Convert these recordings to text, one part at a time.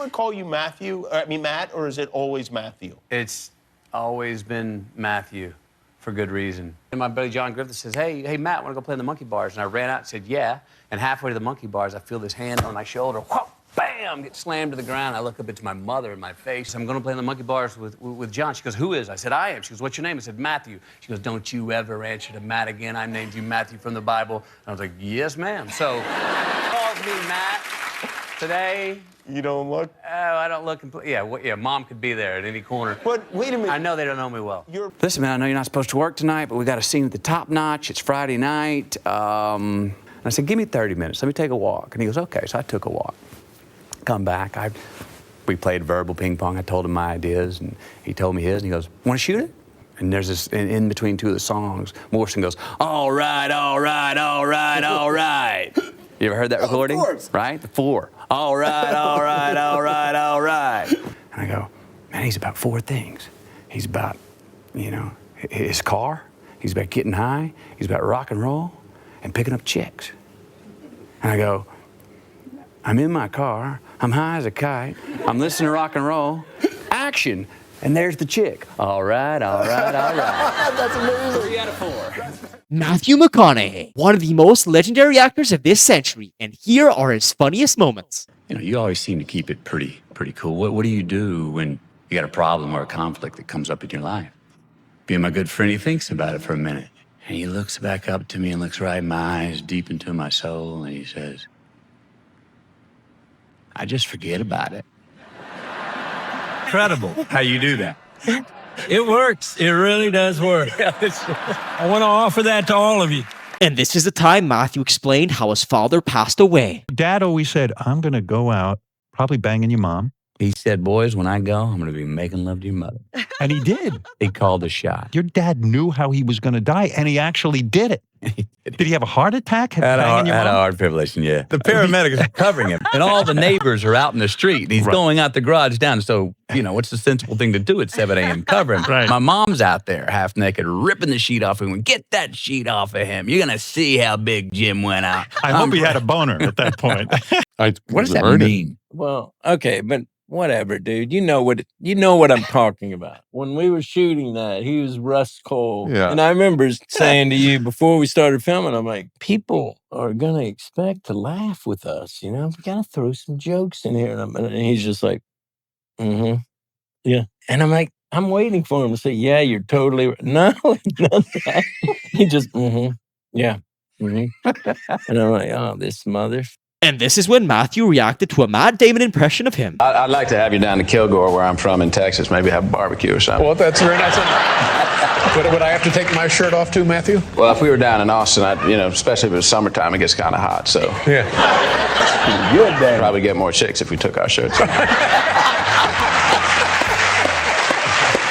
ever call you Matthew? I mean, Matt, or is it always Matthew? It's always been Matthew, for good reason. And my buddy John Griffith says, hey, Matt, want to go play in the monkey bars? And I ran out and said, yeah. And halfway to the monkey bars, I feel this hand on my shoulder. Whoa, bam, get slammed to the ground. I look up, it's my mother in my face. I'm going to play in the monkey bars with John. She goes, who is? I said, I am. She goes, what's your name? I said, Matthew. She goes, don't you ever answer to Matt again. I named you Matthew from the Bible. And I was like, yes, ma'am. So, calls me Matt today. You don't look? Oh, I don't look yeah, Mom could be there at any corner. But wait a minute. I know they don't know me well. Listen, man, I know you're not supposed to work tonight, but we got a scene at the Top Notch. It's Friday night. And I said, give me 30 minutes. Let me take a walk. And he goes, okay. So I took a walk. Come back. We played verbal ping pong. I told him my ideas, and he told me his. And he goes, want to shoot it? And there's this, in between two of the songs, Morrison goes, all right, all right, all right, all right. You ever heard that recording? Of course. Right? The 4. All right, all right, all right, all right. And I go, man, he's about 4 things. He's about, you know, his car. He's about getting high. He's about rock and roll and picking up chicks. And I go, I'm in my car. I'm high as a kite. I'm listening to rock and roll. Action. And there's the chick. All right, all right, all right. That's amazing. 3 out of 4. Matthew McConaughey, one of the most legendary actors of this century, and here are his funniest moments. You know, you always seem to keep it pretty cool. What do you do when you got a problem or a conflict that comes up in your life? Being my good friend, he thinks about it for a minute. And he looks back up to me and looks right in my eyes, deep into my soul, and he says, I just forget about it. Incredible How you do that? It works. It really does work. I want to offer that to all of you. And this is the time Matthew explained how his father passed away. Dad always said, I'm going to go out, probably banging your mom. He said, boys, when I go, I'm going to be making love to your mother. And he did. He called the shot. Your dad knew how he was going to die, and he actually did it. Did he have a heart attack? Had a heart fibrillation, yeah. The paramedics are covering him, and all the neighbors are out in the street. And he's going out the garage down. So, you know, what's the sensible thing to do at 7 a.m.? Cover him. Right. My mom's out there, half naked, ripping the sheet off him. Get that sheet off of him. You're going to see how big Jim went out. I hope he had a boner at that point. What does that mean? Well, okay, but whatever, dude. You know what I'm talking about. When we were shooting that, he was Russ Cole. Yeah. And I remember saying to you before we started filming, I'm like, people are gonna expect to laugh with us, you know? We gotta throw some jokes in here. And he's just like, mm-hmm. Yeah. And I'm like, I'm waiting for him to say, yeah, you're totally right. No, he doesn't. He just, mm-hmm. Yeah. Mm-hmm. And I'm like, oh, this mother. And this is when Matthew reacted to a Matt Damon impression of him. I'd like to have you down to Kilgore, where I'm from in Texas. Maybe have a barbecue or something. Well, that's very nice. Would I have to take my shirt off too, Matthew? Well, if we were down in Austin, especially if it was summertime, it gets kind of hot. So Yeah. you'd probably get more chicks if we took our shirts off.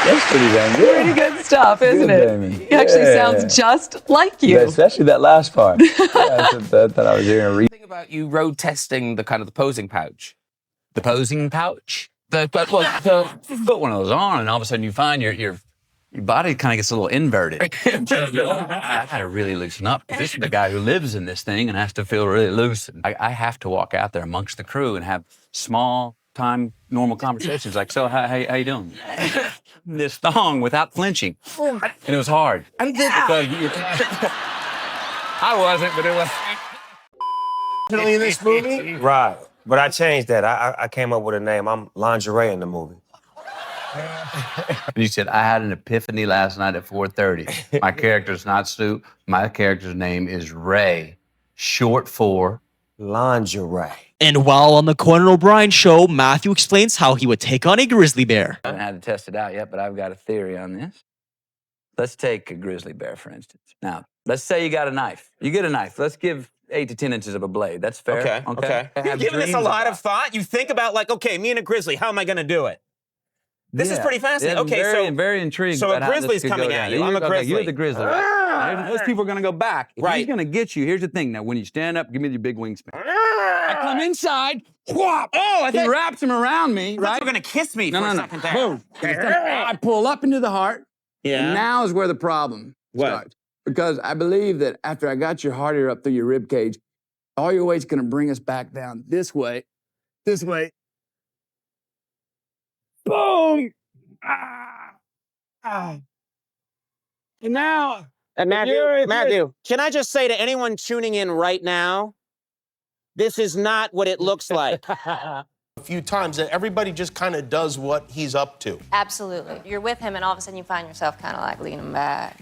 That's pretty damn good. Pretty good stuff, isn't Good, it? Damon. He actually sounds just like you. Yeah, especially that last part. That I was hearing a read. Think about you road testing the posing pouch. The posing pouch? Put one of those on, and all of a sudden you find your body kind of gets a little inverted. I gotta really loosen up. This is the guy who lives in this thing and has to feel really loose. I have to walk out there amongst the crew and have small time, normal conversations like, so how you doing? This thong without flinching. And it was hard. I wasn't, but it was. In this movie? Right. But I changed that. I came up with a name. I'm lingerie in the movie. And you said, I had an epiphany last night at 4:30. My character's not Stu. My character's name is Ray, short for lingerie. And while on the Conan O'Brien show, Matthew explains how he would take on a grizzly bear. I haven't had to test it out yet, but I've got a theory on this. Let's take a grizzly bear, for instance. Now, let's say you got a knife. You get a knife. Let's give 8 to 10 inches of a blade. That's fair. Okay. You're giving this a lot of thought. You think about, like, okay, me and a grizzly, how am I going to do it? This is pretty fascinating. Okay, very intrigued. So a grizzly's coming at you. I'm a grizzly. You're the grizzly. Right? Those people are going to go back. If he's going to get you, here's the thing. Now, when you stand up, give me your big wingspan. I come inside. Whop! Oh, he wraps him around me, right? You're going to kiss me for a second there. Boom. I pull up into the heart. Yeah. And now is where the problem starts. Because I believe that after I got your heart here up through your rib cage, all your weight's going to bring us back down this way, boom. And now, And you're- Matthew, can I just say to anyone tuning in right now, this is not what it looks like. A few times that everybody just kind of does what he's up to. Absolutely. You're with him, and all of a sudden you find yourself kind of like leaning back.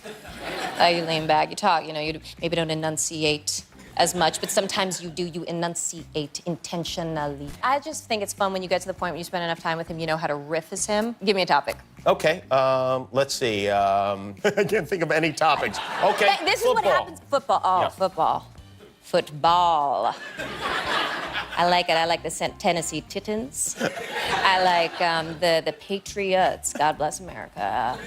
You lean back, you talk, you maybe don't enunciate as much, but sometimes you do. You enunciate intentionally. I just think it's fun when you get to the point where you spend enough time with him, you know how to riff as him. Give me a topic. Okay, let's see. I can't think of any topics. Okay, This is football. what happens. Football. Oh, Yeah. football. Football. I like it. I like the Tennessee Titans. I like the Patriots. God bless America.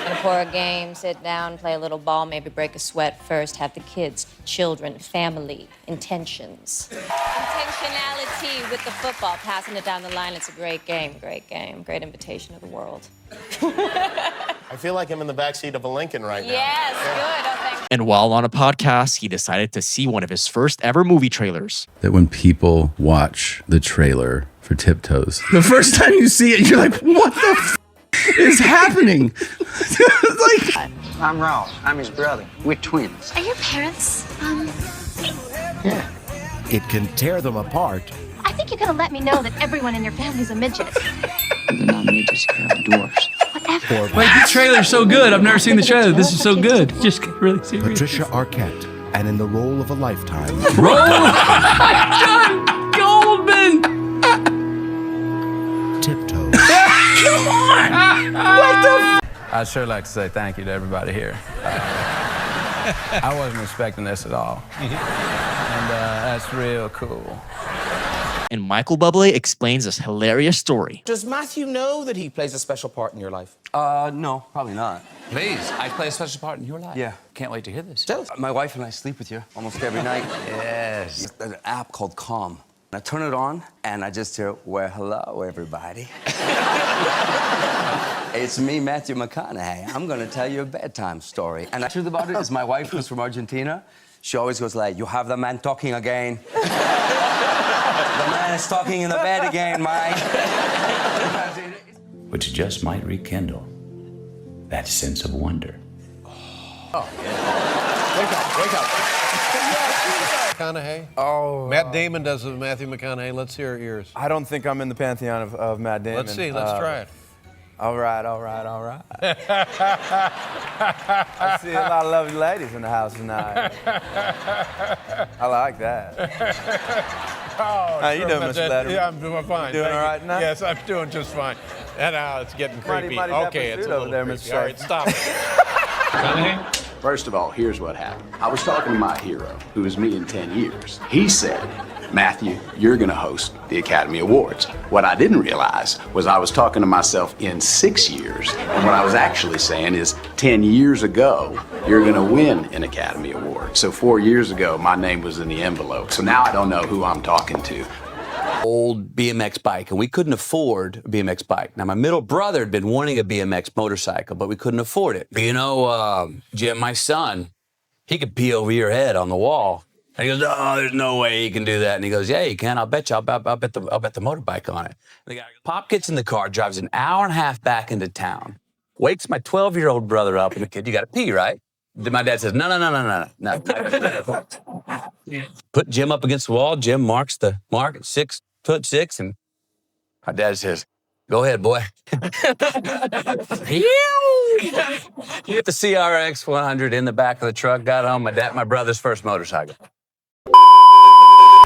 Before a game, sit down, play a little ball, maybe break a sweat first, have the kids, children, family, intentions. Intentionality with the football, passing it down the line. It's a great game, great invitation to the world. I feel like I'm in the backseat of a Lincoln right now. Yes, good. Oh, thanks. And while on a podcast, he decided to see one of his first ever movie trailers. That when people watch the trailer for Tiptoes, The first time you see it, you're like, what the is happening? I'm Ralph. I'm his brother. We're twins. Are your parents, Yeah. It can tear them apart. I think you're gonna let me know that everyone in your family's a midget. They're not midgets, they're dwarfs. Whatever. Wait, the trailer's so good. I've never seen the trailer. This is so good. Just get really serious. Patricia Arquette, and in the role of a lifetime, Roll! John Goldman! Tiptoes. Come on! What the I'd sure like to say thank you to everybody here. I wasn't expecting this at all. And that's real cool. And Michael Bublé explains this hilarious story. Does Matthew know that he plays a special part in your life? No, probably not. Please, I play a special part in your life. Yeah. Can't wait to hear this. My wife and I sleep with you almost every night. Yes. There's an app called Calm. I turn it on, and I just hear, well, hello, everybody. It's me, Matthew McConaughey. I'm gonna tell you a bedtime story. And the truth about it is my wife, who's from Argentina, she always goes like, you have the man talking again. The man is talking in the bed again, Mike. Which just might rekindle that sense of wonder. Wake up. McConaughey. Oh. Matt Damon does it with Matthew McConaughey. Let's hear yours. I don't think I'm in the pantheon of Matt Damon. Let's see. Let's try it. All right. I see a lot of lovely ladies in the house tonight. I like that. How you doing, Mr. Letterman? Yeah, I'm doing fine. Doing Thank all you. right now? Yes, I'm doing just fine. And now it's getting creepy. mighty Okay, dapper it's a suit little over there, creepy. Mr. All right, stop it. First of all, here's what happened. I was talking to my hero, who is me in 10 years. He said, Matthew, you're gonna host the Academy Awards. What I didn't realize was I was talking to myself in 6 years. And what I was actually saying is 10 years ago, you're gonna win an Academy Award. So 4 years ago, my name was in the envelope. So now I don't know who I'm talking to. Old BMX bike, and we couldn't afford a BMX bike. Now, my middle brother had been wanting a BMX motorcycle, but we couldn't afford it. You know, Jim, my son, he could pee over your head on the wall. And he goes, oh, there's no way he can do that. And he goes, yeah, you can. I'll bet you. I'll bet the motorbike on it. And the guy, Pop gets in the car, drives an hour and a half back into town, wakes my 12-year-old brother up, and the kid, you got to pee, right? Then my dad says, no. Put Jim up against the wall. Jim marks the mark at 6'6", and my dad says, go ahead, boy. You get the CRX 100 in the back of the truck, got home, my brother's first motorcycle.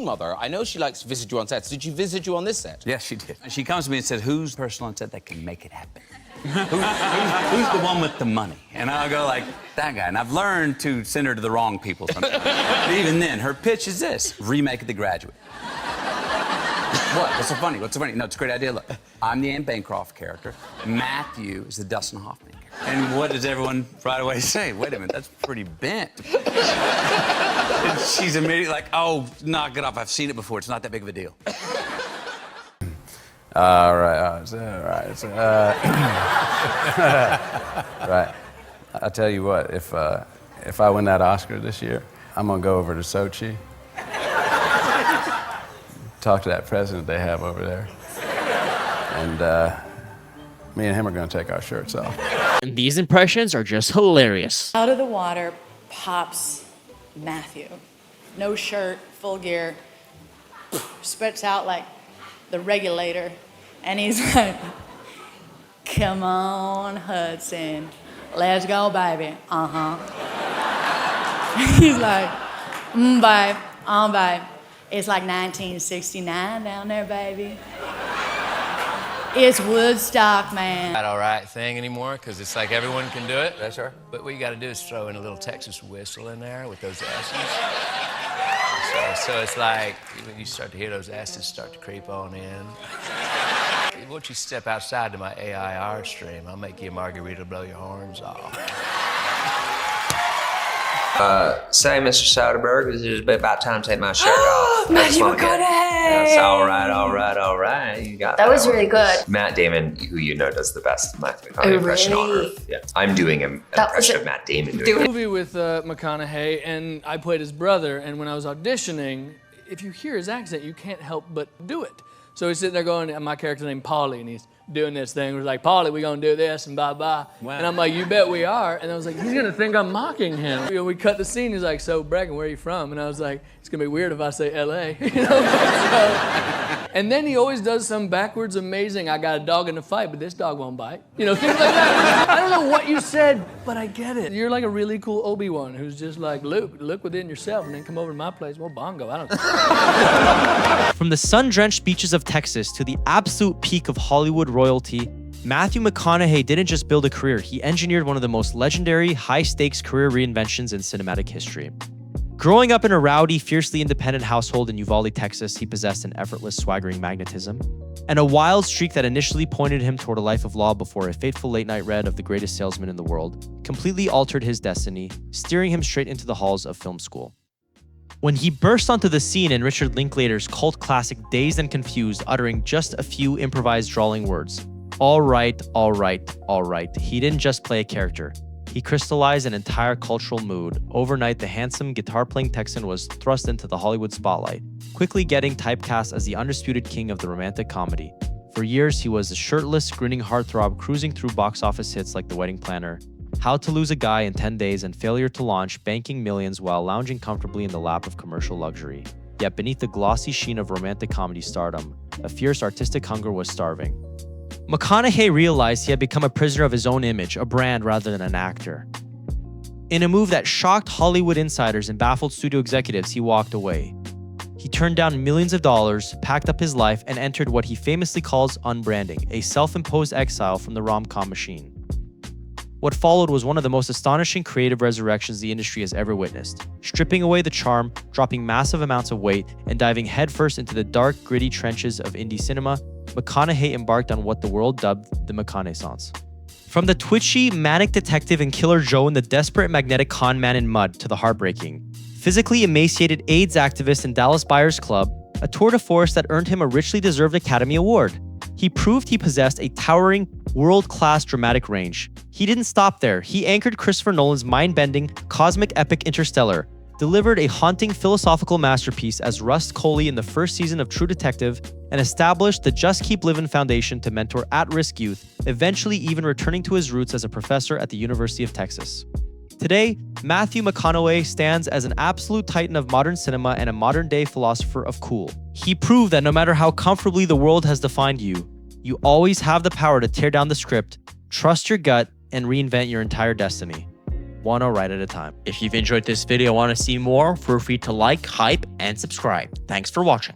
Mother, I know she likes to visit you on sets. Did she visit you on this set? Yes, she did. She comes to me and says, who's the person on set that can make it happen? Who's the one with the money? And I'll go like, that guy. And I've learned to send her to the wrong people sometimes. But even then, her pitch is this: remake of The Graduate. What? What's so funny? No, it's a great idea. Look, I'm the Anne Bancroft character. Matthew is the Dustin Hoffman character. And what does everyone right away say? Wait a minute, that's pretty bent. And she's immediately like, oh, knock it off. I've seen it before. It's not that big of a deal. All right. Right. I'll tell you what, if I win that Oscar this year, I'm gonna go over to Sochi, talk to that president they have over there, and Me and him are going to take our shirts off. And these impressions are just hilarious. Out of the water pops Matthew. No shirt, full gear, spits out like the regulator, and he's like, come on, Hudson, let's go, baby. He's like, babe, babe. It's like 1969 down there, baby. It's Woodstock, man. Not all right thing anymore, because it's like everyone can do it. That's right. But what you got to do is throw in a little Texas whistle in there with those S's. So it's like when you start to hear those S's start to creep on in. Once you step outside to my AIR stream, I'll make you a margarita to blow your horns off. Say, Mr. Soderbergh, it's about time to take my shirt off. Matthew McConaughey! That's all right. You got That was really good. Matt Damon, who you know does the best Matthew McConaughey impression on Earth. Yeah, I'm doing an impression of Matt Damon doing it. Movie with McConaughey, and I played his brother, and when I was auditioning, if you hear his accent, you can't help but do it. So he's sitting there going, my character's named Paulie, and he's doing this thing. We're like, Paulie, we gonna do this, and bye-bye. Wow. And I'm like, you bet we are. And I was like, he's gonna think I'm mocking him. You know, we cut the scene, he's like, so Bracken, where are you from? And I was like, it's gonna be weird if I say LA. You know? And then he always does some backwards amazing, I got a dog in the fight, but this dog won't bite. You know, things like that. I don't know what you said, but I get it. You're like a really cool Obi-Wan who's just like, Luke, look within yourself and then come over to my place. Well, bongo, I don't know. From the sun-drenched beaches of Texas to the absolute peak of Hollywood royalty, Matthew McConaughey didn't just build a career, he engineered one of the most legendary, high-stakes career reinventions in cinematic history. Growing up in a rowdy, fiercely independent household in Uvalde, Texas, he possessed an effortless, swaggering magnetism and a wild streak that initially pointed him toward a life of law before a fateful late-night read of The Greatest Salesman in the World completely altered his destiny, steering him straight into the halls of film school. When he burst onto the scene in Richard Linklater's cult classic Dazed and Confused, uttering just a few improvised drawling words, all right, all right, all right, he didn't just play a character. He crystallized an entire cultural mood. Overnight, the handsome guitar-playing Texan was thrust into the Hollywood spotlight, quickly getting typecast as the undisputed king of the romantic comedy. For years, he was a shirtless, grinning heartthrob cruising through box office hits like The Wedding Planner, How to Lose a Guy in 10 Days, and Failure to Launch, banking millions while lounging comfortably in the lap of commercial luxury. Yet beneath the glossy sheen of romantic comedy stardom, a fierce artistic hunger was starving. McConaughey realized he had become a prisoner of his own image, a brand rather than an actor. In a move that shocked Hollywood insiders and baffled studio executives, he walked away. He turned down millions of dollars, packed up his life, and entered what he famously calls unbranding, a self-imposed exile from the rom-com machine. What followed was one of the most astonishing creative resurrections the industry has ever witnessed. Stripping away the charm, dropping massive amounts of weight, and diving headfirst into the dark, gritty trenches of indie cinema, McConaughey embarked on what the world dubbed the McConaissance. From the twitchy, manic detective and Killer Joe and the desperate magnetic con man in Mud to the heartbreaking, physically emaciated AIDS activist in Dallas Buyers Club, a tour de force that earned him a richly deserved Academy Award. He proved he possessed a towering, world-class dramatic range. He didn't stop there. He anchored Christopher Nolan's mind-bending, cosmic epic Interstellar, delivered a haunting philosophical masterpiece as Rust Coley in the first season of True Detective, and established the Just Keep Livin' Foundation to mentor at-risk youth, eventually even returning to his roots as a professor at the University of Texas. Today, Matthew McConaughey stands as an absolute titan of modern cinema and a modern-day philosopher of cool. He proved that no matter how comfortably the world has defined you, you always have the power to tear down the script, trust your gut, and reinvent your entire destiny. One right at a time. If you've enjoyed this video and want to see more, feel free to like, hype, and subscribe. Thanks for watching.